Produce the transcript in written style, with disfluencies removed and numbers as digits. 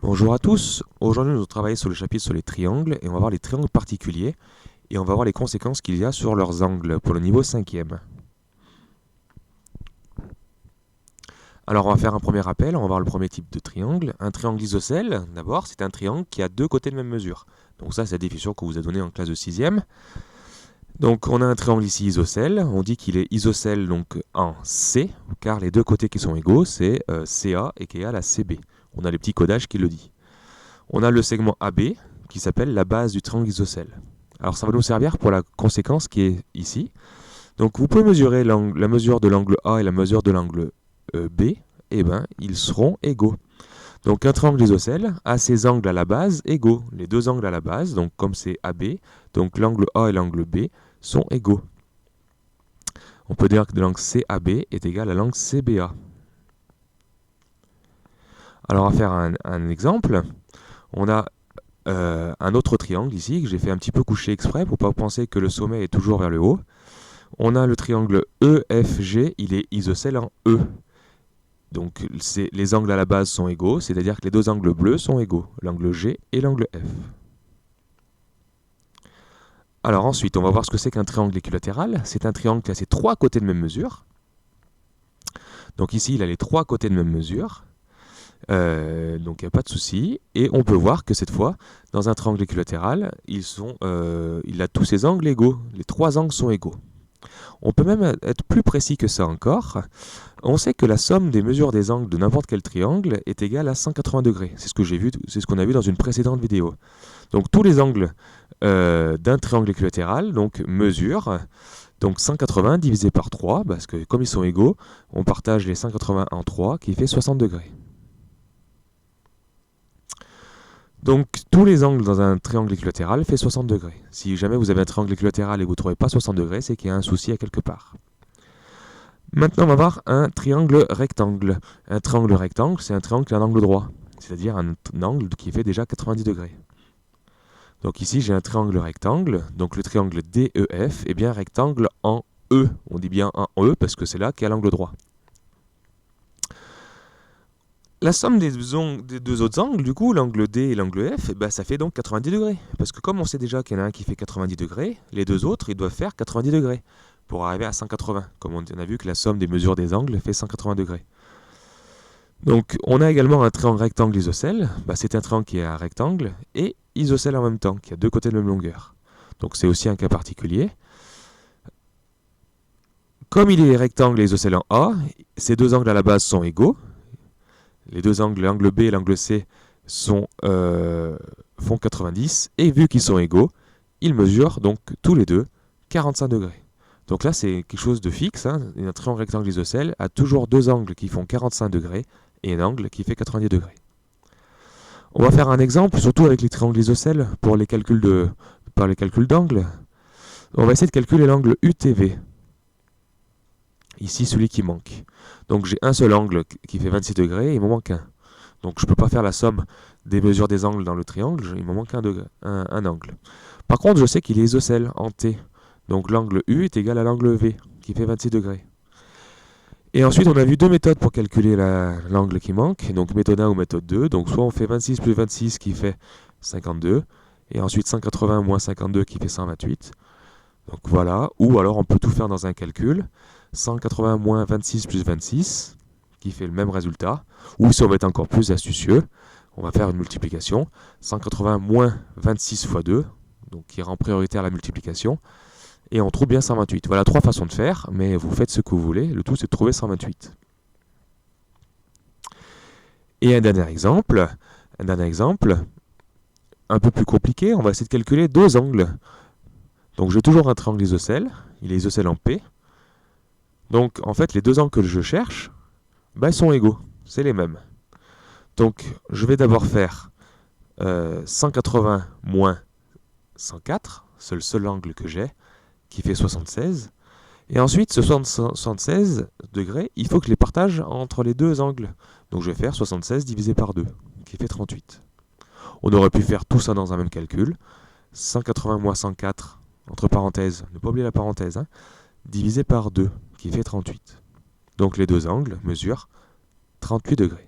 Bonjour à tous, aujourd'hui nous allons travailler sur le chapitre sur les triangles et on va voir les triangles particuliers et on va voir les conséquences qu'il y a sur leurs angles pour le niveau 5e. Alors on va faire un premier rappel, on va voir le premier type de triangle. Un triangle isocèle, d'abord, c'est un triangle qui a deux côtés de même mesure. Donc ça c'est la définition qu'on vous a donnée en classe de 6e. Donc on a un triangle ici isocèle, on dit qu'il est isocèle donc en C, car les deux côtés qui sont égaux c'est CA et qui est égal à CB. On a les petits codages qui le disent. On a le segment AB qui s'appelle la base du triangle isocèle. Alors ça va nous servir pour la conséquence qui est ici. Donc vous pouvez mesurer la mesure de l'angle A et la mesure de l'angle B, et bien ils seront égaux. Donc un triangle isocèle a ses angles à la base égaux. Les deux angles à la base, donc comme c'est AB, donc l'angle A et l'angle B sont égaux. On peut dire que l'angle CAB est égal à l'angle CBA. Alors on va faire un exemple. On a un autre triangle ici que j'ai fait un petit peu coucher exprès pour ne pas penser que le sommet est toujours vers le haut. On a le triangle EFG, il est isocèle en E. Donc les angles à la base sont égaux, c'est-à-dire que les deux angles bleus sont égaux, l'angle G et l'angle F. Alors ensuite, on va voir ce que c'est qu'un triangle équilatéral. C'est un triangle qui a ses trois côtés de même mesure. Donc ici, il a les trois côtés de même mesure. Donc il n'y a pas de souci. Et on peut voir que cette fois, dans un triangle équilatéral, il a tous ses angles égaux. Les trois angles sont égaux. On peut même être plus précis que ça encore. On sait que la somme des mesures des angles de n'importe quel triangle est égale à 180 degrés. C'est ce qu'on a vu dans une précédente vidéo. Donc tous les angles d'un triangle équilatéral mesurent donc 180 divisé par 3, parce que comme ils sont égaux, on partage les 180 en 3, qui fait 60 degrés. Donc tous les angles dans un triangle équilatéral fait 60 degrés. Si jamais vous avez un triangle équilatéral et que vous ne trouvez pas 60 degrés, c'est qu'il y a un souci à quelque part. Maintenant, on va voir un triangle rectangle. Un triangle rectangle, c'est un triangle qui a un angle droit, c'est-à-dire un angle qui fait déjà 90 degrés. Donc ici, j'ai un triangle rectangle, donc le triangle DEF est bien rectangle en E. On dit bien en E parce que c'est là qu'il y a l'angle droit. La somme des deux autres angles, du coup, l'angle D et l'angle F, ça fait donc 90 degrés. Parce que comme on sait déjà qu'il y en a un qui fait 90 degrés, les deux autres, ils doivent faire 90 degrés pour arriver à 180. Comme on a vu que la somme des mesures des angles fait 180 degrés. Donc on a également un triangle rectangle isocèle. C'est un triangle qui est un rectangle et isocèle en même temps, qui a deux côtés de même longueur. Donc c'est aussi un cas particulier. Comme il est rectangle et isocèle en A, ces deux angles à la base sont égaux. Les deux angles, l'angle B et l'angle C, font 90. Et vu qu'ils sont égaux, ils mesurent donc tous les deux 45 degrés. Donc là, c'est quelque chose de fixe. Un triangle rectangle isocèle a toujours deux angles qui font 45 degrés et un angle qui fait 90 degrés. On va faire un exemple, surtout avec les triangles isocèles, pour les calculs d'angle. On va essayer de calculer l'angle UTV. Ici, celui qui manque. Donc j'ai un seul angle qui fait 26 degrés et il m'en manque un. Donc je ne peux pas faire la somme des mesures des angles dans le triangle, il m'en manque un angle. Par contre, je sais qu'il est isocèle en T. Donc l'angle U est égal à l'angle V, qui fait 26 degrés. Et ensuite, on a vu deux méthodes pour calculer l'angle qui manque, donc méthode 1 ou méthode 2. Donc soit on fait 26 plus 26 qui fait 52, et ensuite 180 moins 52 qui fait 128. Donc voilà, ou alors on peut tout faire dans un calcul. 180 moins 26 plus 26, qui fait le même résultat. Ou si on va être encore plus astucieux, on va faire une multiplication. 180 moins 26 fois 2, donc qui rend prioritaire la multiplication. Et on trouve bien 128. Voilà trois façons de faire, mais vous faites ce que vous voulez. Le tout, c'est de trouver 128. Et un dernier exemple, un peu plus compliqué, on va essayer de calculer deux angles. Donc j'ai toujours un triangle isocèle, il est isocèle en P. Donc en fait, les deux angles que je cherche, ils sont égaux, c'est les mêmes. Donc je vais d'abord faire 180 moins 104, c'est le seul angle que j'ai, qui fait 76. Et ensuite, ce 76 degrés, il faut que je les partage entre les deux angles. Donc je vais faire 76 divisé par 2, qui fait 38. On aurait pu faire tout ça dans un même calcul. 180 moins 104, entre parenthèses, ne pas oublier la parenthèse, divisé par 2, qui fait 38. Donc les deux angles mesurent 38 degrés.